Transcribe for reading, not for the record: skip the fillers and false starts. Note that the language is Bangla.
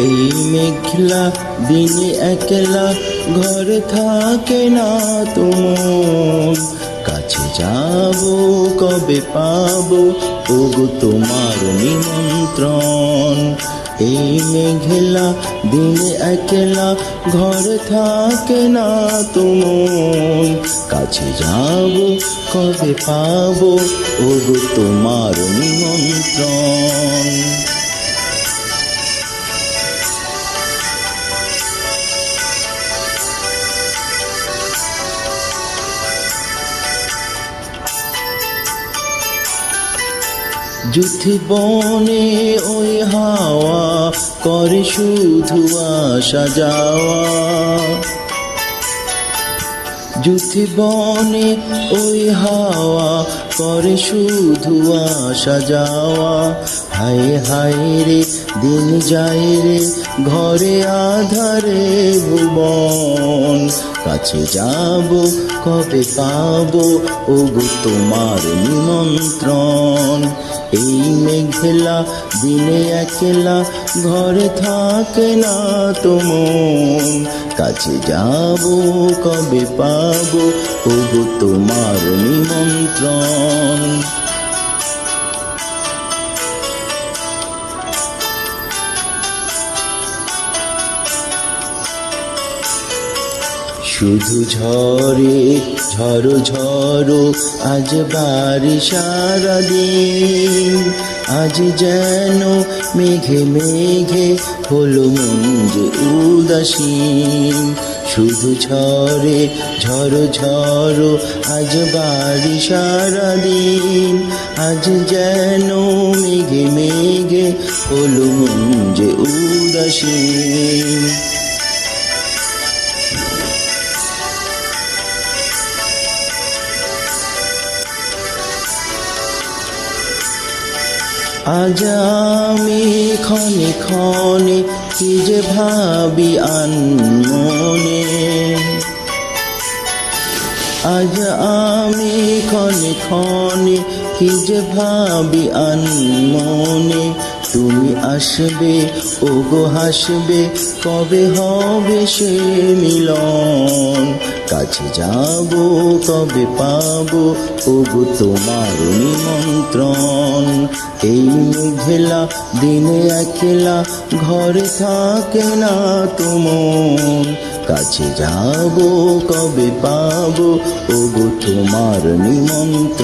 এই মেঘলা দিনে একলা ঘরে থাকে না তোমার, কাছে যাব কবে পাবো ওগো তোমার নিমন্ত্রণ। এই মেঘলা দিনে একলা ঘরে থাকে না তোমার, কাছে যাব কবে পাবো ওগো তোমার নিমন্ত্রণ। যুথি বনে ওই হাওয়া করে শুধু আসা যাওয়া, যুথি বনে ওই হাওয়া করে শুধু আসা যাওয়া। হায় হায় রে দিন যায় রে ঘরে আধারে ভুবন, কাছে যাব কবে পাবো ওগো তোমার নিমন্ত্রণ। এই মেঘলা দিনে একলা ঘরে থাকে না তোমার, কাছে যাব কবে পাবো ওগো তোমার নিমন্ত্রণ। শুধু ঝরে ঝড়ো ঝড়ো আজ বাড়ি সারাদিন, আজ যেন মেঘে মেঘে হলো মন যে উদাসীন। শুধু ঝরে ঝড়ো ঝড়ো আজ বাড়ি সারাদিন, আজ যেন মেঘে মেঘে হলো মন যে উদাসীন। আজ আমি ক্ষণে ক্ষণে কি যে ভাবি আনমনে, আজ আমি ক্ষণে ক্ষণে কি যে ভাবি আনমনে। তুমি আসবে ওগো হাসবে কবে হবে সে মিলন, কাছে যাব কবে পাবো ওগো তোমার নিমন্ত্রণ। এই মেঘলা দিনে একলা ঘরে থাকে না তোমার, কাছে যাব কবে পাবো ওগো তোমার নিমন্ত্রণ।